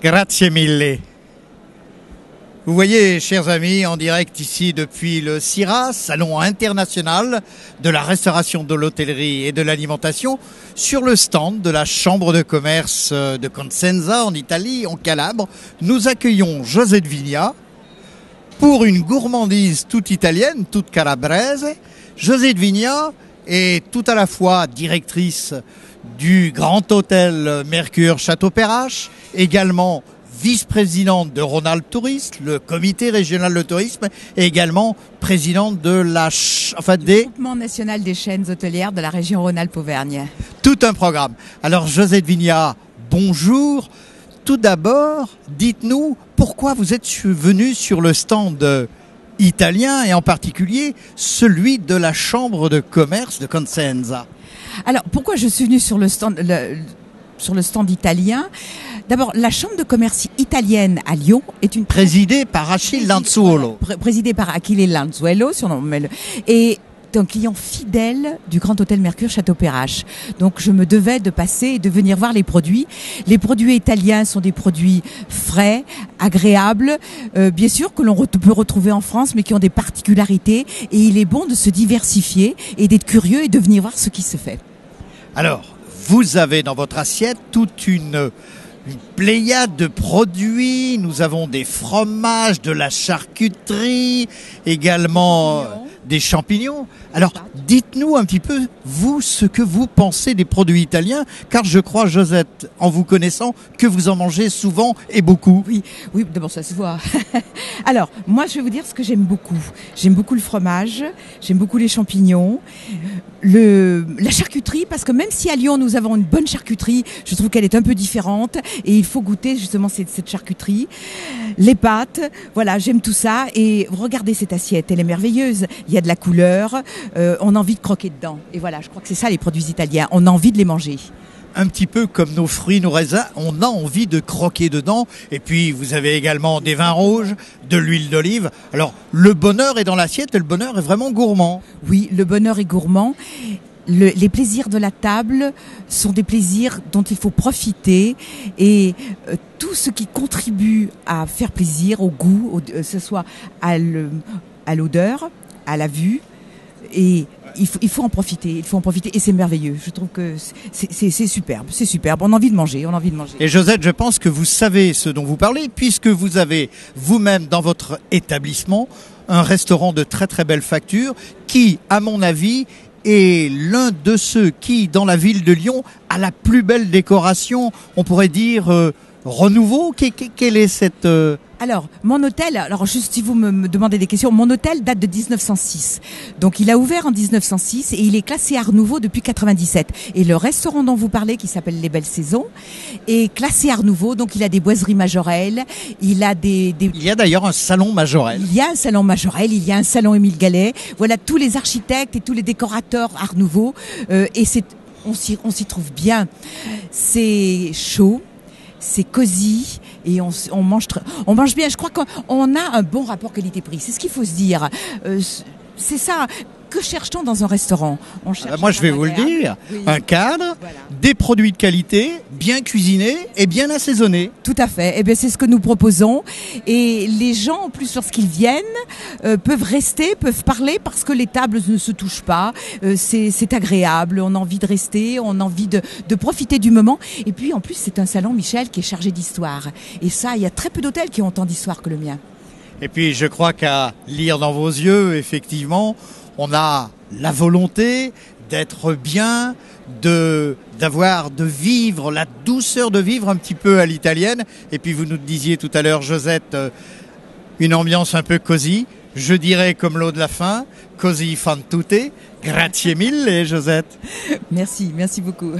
Grazie mille. Vous voyez, chers amis, en direct ici depuis le CIRA, Salon international de la restauration, de l'hôtellerie et de l'alimentation, sur le stand de la Chambre de commerce de Cosenza en Italie, en Calabre. Nous accueillons Josette Vigna pour une gourmandise toute italienne, toute calabraise. Josette Vigna est tout à la fois directrice du Grand Hôtel Mercure Château-Perrache, également vice-présidente de Rhône-Alpes Tourisme, le comité régional de tourisme, et également présidente de du Groupement national des chaînes hôtelières de la région Rhône-Alpes-Auvergne. Tout un programme. Alors Josette Vigna, bonjour. Tout d'abord, dites-nous pourquoi vous êtes venue sur le stand italien et en particulier celui de la Chambre de commerce de Cosenza. Alors pourquoi je suis venue sur le stand italien? D'abord, la Chambre de commerce italienne à Lyon est une... Présidée par Achille Lanzuolo. Présidée par Achille Lanzuolo, et un client fidèle du Grand Hôtel Mercure Château-Perrache. Donc je me devais de passer et de venir voir les produits. Les produits italiens sont des produits frais, agréables, bien sûr que l'on peut retrouver en France, mais qui ont des particularités. Et il est bon de se diversifier et d'être curieux et de venir voir ce qui se fait. Alors, vous avez dans votre assiette toute une pléiade de produits. Nous avons des fromages, de la charcuterie, également des champignons. Alors, dites-nous un petit peu, vous, ce que vous pensez des produits italiens, car je crois, Josette, en vous connaissant, que vous en mangez souvent et beaucoup. Oui, d'abord ça se voit. Alors, moi, je vais vous dire ce que j'aime beaucoup. J'aime beaucoup le fromage, j'aime beaucoup les champignons, la charcuterie, parce que même si à Lyon, nous avons une bonne charcuterie, je trouve qu'elle est un peu différente et il faut goûter justement cette charcuterie. Les pâtes, voilà, j'aime tout ça. Et regardez cette assiette, elle est merveilleuse. Il y a de la couleur, on a envie de croquer dedans. Et voilà, je crois que c'est ça les produits italiens, on a envie de les manger. Un petit peu comme nos fruits, nos raisins, on a envie de croquer dedans. Et puis, vous avez également des vins rouges, de l'huile d'olive. Alors, le bonheur est dans l'assiette et le bonheur est vraiment gourmand. Oui, le bonheur est gourmand. Les plaisirs de la table sont des plaisirs dont il faut profiter et tout ce qui contribue à faire plaisir au goût, que ce soit à l'odeur, à la vue, et il faut en profiter, et c'est merveilleux. Je trouve que c'est superbe, on a envie de manger, Et Josette, je pense que vous savez ce dont vous parlez, puisque vous avez vous-même dans votre établissement un restaurant de très très belle facture qui, à mon avis, est l'un de ceux qui, dans la ville de Lyon, a la plus belle décoration, on pourrait dire renouveau. Quelle est cette... Alors, mon hôtel, juste si vous me demandez des questions, mon hôtel date de 1906. Donc, il a ouvert en 1906 et il est classé Art Nouveau depuis 97. Et le restaurant dont vous parlez, qui s'appelle Les Belles Saisons, est classé Art Nouveau. Donc, il a des boiseries majorelles, il a Il y a d'ailleurs un salon majorel. Il y a un salon majorel, il y a un salon Émile Gallet. Voilà, tous les architectes et tous les décorateurs Art Nouveau. Et on s'y trouve bien. C'est chaud. C'est cosy et on mange bien. Je crois qu'on a un bon rapport qualité-prix. C'est ce qu'il faut se dire. C'est ça. Que cherche-t-on dans un restaurant? Moi, je vais vous le dire. Oui. Un cadre, voilà. Des produits de qualité, bien cuisinés et bien assaisonnés. Tout à fait. Eh bien, c'est ce que nous proposons. Et les gens, en plus, lorsqu'ils viennent, peuvent rester, peuvent parler parce que les tables ne se touchent pas. C'est agréable. On a envie de rester, on a envie de profiter du moment. Et puis, en plus, c'est un salon, Michel, qui est chargé d'histoire. Et ça, il y a très peu d'hôtels qui ont autant d'histoire que le mien. Et puis, je crois qu'à lire dans vos yeux, effectivement, on a la volonté d'être bien, de vivre, la douceur de vivre un petit peu à l'italienne. Et puis vous nous disiez tout à l'heure, Josette, une ambiance un peu cosy. Je dirais comme l'eau de la fin, così fan tutte. Grazie mille, Josette. Merci beaucoup.